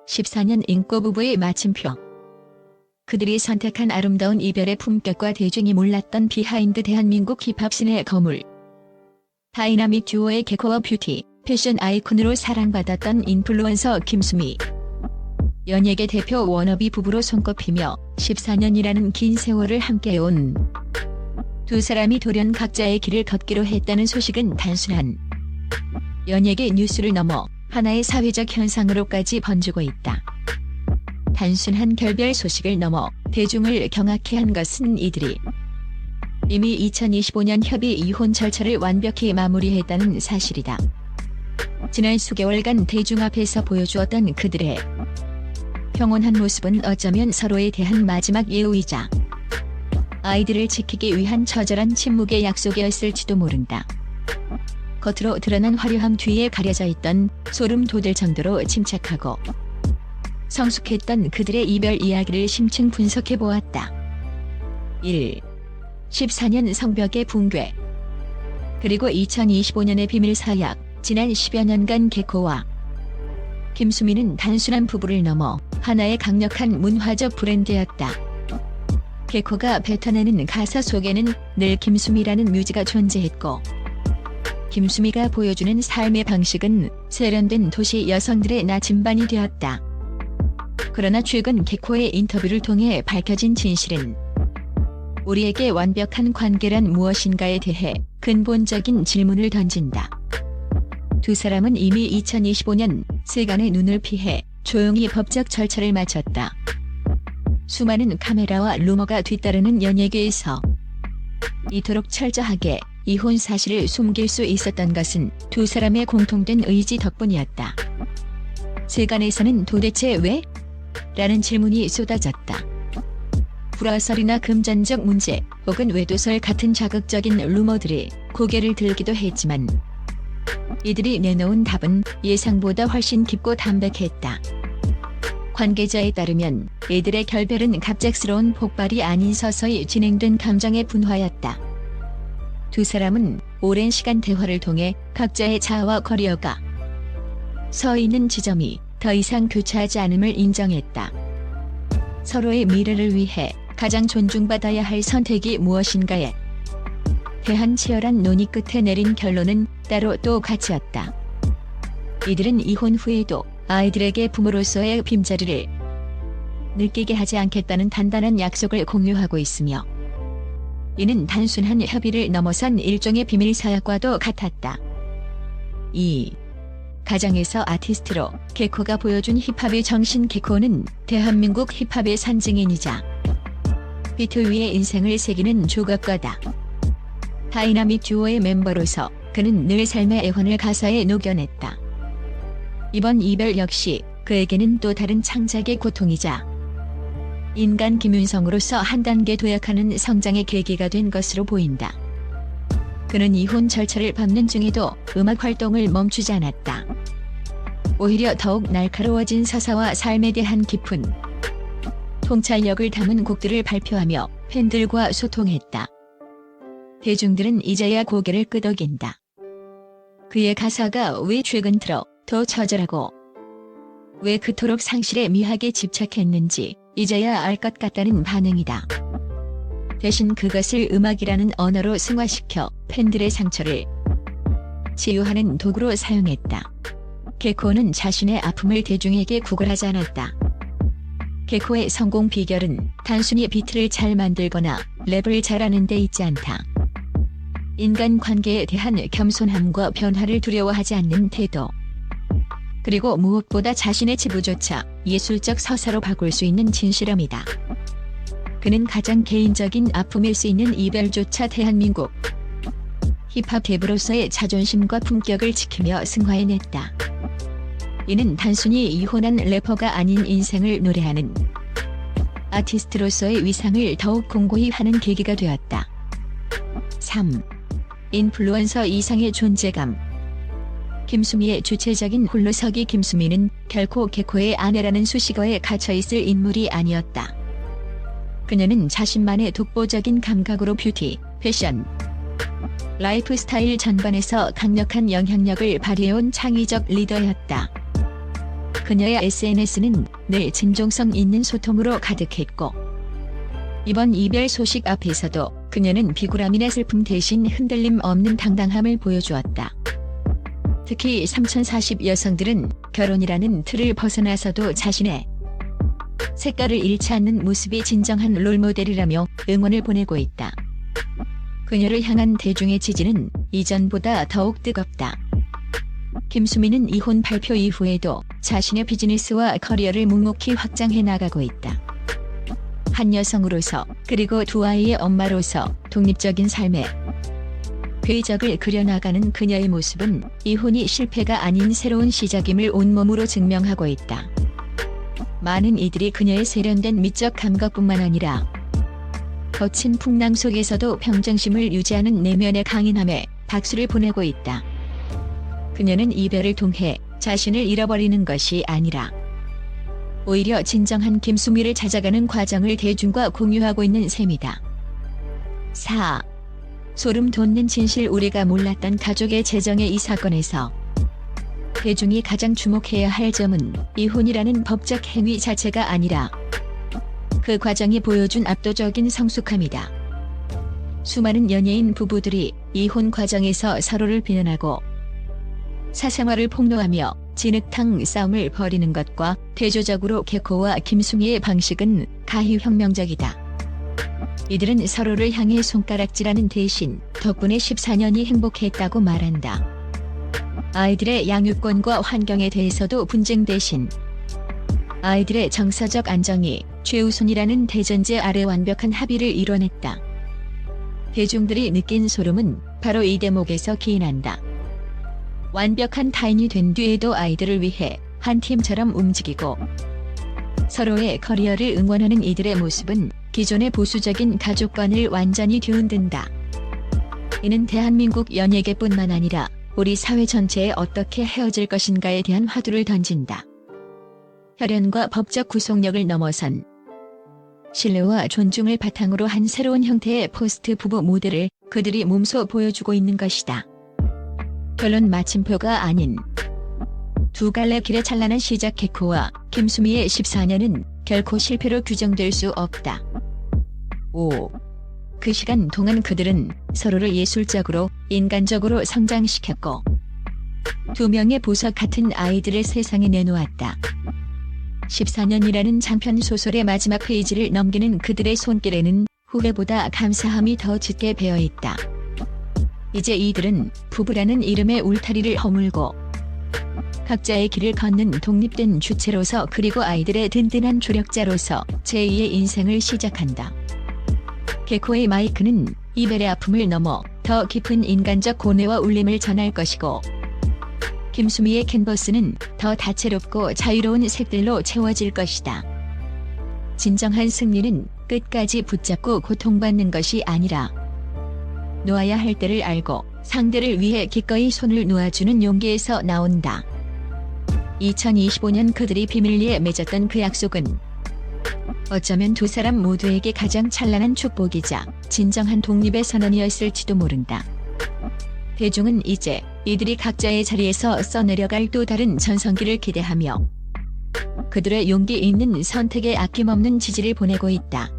14년 인꼬 부부의 마침표. 그들이 선택한 아름다운 이별의 품격과 대중이 몰랐던 비하인드. 대한민국 힙합씬의 거물. 다이나믹 듀오의 개코와 뷰티, 패션 아이콘으로 사랑받았던 인플루언서 김수미. 연예계 대표 워너비 부부로 손꼽히며 14년이라는 긴 세월을 함께해온 두 사람이 돌연 각자의 길을 걷기로 했다는 소식은 단순한 연예계 뉴스를 넘어 하나의 사회적 현상으로까지 번지고 있다. 단순한 결별 소식을 넘어 대중을 경악해 한 것은 이들이 이미 2025년 협의 이혼 절차를 완벽히 마무리했다는 사실이다. 지난 수개월간 대중 앞에서 보여주었던 그들의 평온한 모습은 어쩌면 서로에 대한 마지막 예우이자 아이들을 지키기 위한 처절한 침묵의 약속이었을지도 모른다. 겉으로 드러난 화려함 뒤에 가려져 있던 소름 돋을 정도로 침착하고 성숙했던 그들의 이별 이야기를 심층 분석해 보았다. 1. 14년 성벽의 붕괴. 그리고 2025년의 비밀 사약. 지난 10여 년간 개코와 김수미는 단순한 부부를 넘어 하나의 강력한 문화적 브랜드였다. 개코가 뱉어내는 가사 속에는 늘 김수미라는 뮤즈가 존재했고, 김수미가 보여주는 삶의 방식은 세련된 도시 여성들의 나침반이 되었다. 그러나 최근 개코의 인터뷰를 통해 밝혀진 진실은 우리에게 완벽한 관계란 무엇인가에 대해 근본적인 질문을 던진다. 두 사람은 이미 2025년 세간의 눈을 피해 조용히 법적 절차를 마쳤다. 수많은 카메라와 루머가 뒤따르는 연예계에서 이토록 철저하게 이혼 사실을 숨길 수 있었던 것은 두 사람의 공통된 의지 덕분이었다. 세간에서는 도대체 왜? 라는 질문이 쏟아졌다. 불화설이나 금전적 문제 혹은 외도설 같은 자극적인 루머들이 고개를 들기도 했지만 이들이 내놓은 답은 예상보다 훨씬 깊고 담백했다. 관계자에 따르면 이들의 결별은 갑작스러운 폭발이 아닌 서서히 진행된 감정의 분화였다. 두 사람은 오랜 시간 대화를 통해 각자의 자아와 커리어가 서 있는 지점이 더 이상 교차하지 않음을 인정했다. 서로의 미래를 위해 가장 존중받아야 할 선택이 무엇인가에 대한 치열한 논의 끝에 내린 결론은 따로 또 같이였다. 이들은 이혼 후에도 아이들에게 부모로서의 빈자리를 느끼게 하지 않겠다는 단단한 약속을 공유하고 있으며, 이는 단순한 협의를 넘어선 일종의 비밀 사약과도 같았다. 2. 가정에서 아티스트로 개코가 보여준 힙합의 정신. 개코는 대한민국 힙합의 산증인이자 비트 위에 인생을 새기는 조각가다. 다이나믹 듀오의 멤버로서 그는 늘 삶의 애환을 가사에 녹여냈다. 이번 이별 역시 그에게는 또 다른 창작의 고통이자 인간 김윤성으로서 한 단계 도약하는 성장의 계기가 된 것으로 보인다. 그는 이혼 절차를 밟는 중에도 음악 활동을 멈추지 않았다. 오히려 더욱 날카로워진 서사와 삶에 대한 깊은 통찰력을 담은 곡들을 발표하며 팬들과 소통했다. 대중들은 이제야 고개를 끄덕인다. 그의 가사가 왜 최근 들어 더 처절하고 왜 그토록 상실에 묘하게 집착했는지 이제야 알 것 같다는 반응이다. 대신 그것을 음악이라는 언어로 승화시켜 팬들의 상처를 치유하는 도구로 사용했다. 개코는 자신의 아픔을 대중에게 구걸하지 않았다. 개코의 성공 비결은 단순히 비트를 잘 만들거나 랩을 잘하는 데 있지 않다. 인간관계에 대한 겸손함과 변화를 두려워하지 않는 태도, 그리고 무엇보다 자신의 치부조차 예술적 서사로 바꿀 수 있는 진실함이다. 그는 가장 개인적인 아픔일 수 있는 이별조차 대한민국 힙합 대부로서의 자존심과 품격을 지키며 승화해냈다. 이는 단순히 이혼한 래퍼가 아닌 인생을 노래하는 아티스트로서의 위상을 더욱 공고히 하는 계기가 되었다. 3. 인플루언서 이상의 존재감. 김수미의 주체적인 홀로서기. 김수미는 결코 개코의 아내라는 수식어에 갇혀있을 인물이 아니었다. 그녀는 자신만의 독보적인 감각으로 뷰티, 패션, 라이프 스타일 전반에서 강력한 영향력을 발휘해온 창의적 리더였다. 그녀의 SNS는 늘 진정성 있는 소통으로 가득했고, 이번 이별 소식 앞에서도 그녀는 비굴함이나 슬픔 대신 흔들림 없는 당당함을 보여주었다. 특히 3040 여성들은 결혼이라는 틀을 벗어나서도 자신의 색깔을 잃지 않는 모습이 진정한 롤모델이라며 응원을 보내고 있다. 그녀를 향한 대중의 지지는 이전보다 더욱 뜨겁다. 김수미는 이혼 발표 이후에도 자신의 비즈니스와 커리어를 묵묵히 확장해 나가고 있다. 한 여성으로서, 그리고 두 아이의 엄마로서 독립적인 삶의 궤적을 그려나가는 그녀의 모습은 이혼이 실패가 아닌 새로운 시작임을 온몸으로 증명하고 있다. 많은 이들이 그녀의 세련된 미적 감각뿐만 아니라 거친 풍랑 속에서도 평정심을 유지하는 내면의 강인함에 박수를 보내고 있다. 그녀는 이별을 통해 자신을 잃어버리는 것이 아니라 오히려 진정한 김수미를 찾아가는 과정을 대중과 공유하고 있는 셈이다. 4. 소름 돋는 진실. 우리가 몰랐던 가족의 재정의 이 사건에서 대중이 가장 주목해야 할 점은 이혼이라는 법적 행위 자체가 아니라 그 과정이 보여준 압도적인 성숙함이다. 수많은 연예인 부부들이 이혼 과정에서 서로를 비난하고 사생활을 폭로하며 진흙탕 싸움을 벌이는 것과 대조적으로 개코와 김수미의 방식은 가히혁명적이다. 이들은 서로를 향해 손가락질하는 대신 덕분에 14년이 행복했다고 말한다. 아이들의 양육권과 환경에 대해서도 분쟁 대신 아이들의 정서적 안정이 최우선이라는 대전제 아래 완벽한 합의를 이뤄냈다. 대중들이 느낀 소름은 바로 이 대목에서 기인한다. 완벽한 타인이 된 뒤에도 아이들을 위해 한 팀처럼 움직이고 서로의 커리어를 응원하는 이들의 모습은 기존의 보수적인 가족관을 완전히 뒤흔든다. 이는 대한민국 연예계뿐만 아니라 우리 사회 전체에 어떻게 헤어질 것인가에 대한 화두를 던진다. 혈연과 법적 구속력을 넘어선 신뢰와 존중을 바탕으로 한 새로운 형태의 포스트 부부 모델을 그들이 몸소 보여주고 있는 것이다. 결론 마침표가 아닌 두 갈래 길의 찬란한 시작. 개코와 김수미의 14년은 결코 실패로 규정될 수 없다. 5. 그 시간 동안 그들은 서로를 예술적으로, 인간적으로 성장시켰고 두 명의 보석 같은 아이들을 세상에 내놓았다. 14년이라는 장편 소설의 마지막 페이지를 넘기는 그들의 손길에는 후회보다 감사함이 더 짙게 배어있다. 이제 이들은 부부라는 이름의 울타리를 허물고 각자의 길을 걷는 독립된 주체로서, 그리고 아이들의 든든한 조력자로서 제2의 인생을 시작한다. 개코의 마이크는 이별의 아픔을 넘어 더 깊은 인간적 고뇌와 울림을 전할 것이고, 김수미의 캔버스는 더 다채롭고 자유로운 색들로 채워질 것이다. 진정한 승리는 끝까지 붙잡고 고통받는 것이 아니라 놓아야 할 때를 알고 상대를 위해 기꺼이 손을 놓아주는 용기에서 나온다. 2025년 그들이 비밀리에 맺었던 그 약속은 어쩌면 두 사람 모두에게 가장 찬란한 축복이자 진정한 독립의 선언이었을지도 모른다. 대중은 이제 이들이 각자의 자리에서 써내려갈 또 다른 전성기를 기대하며 그들의 용기 있는 선택에 아낌없는 지지를 보내고 있다.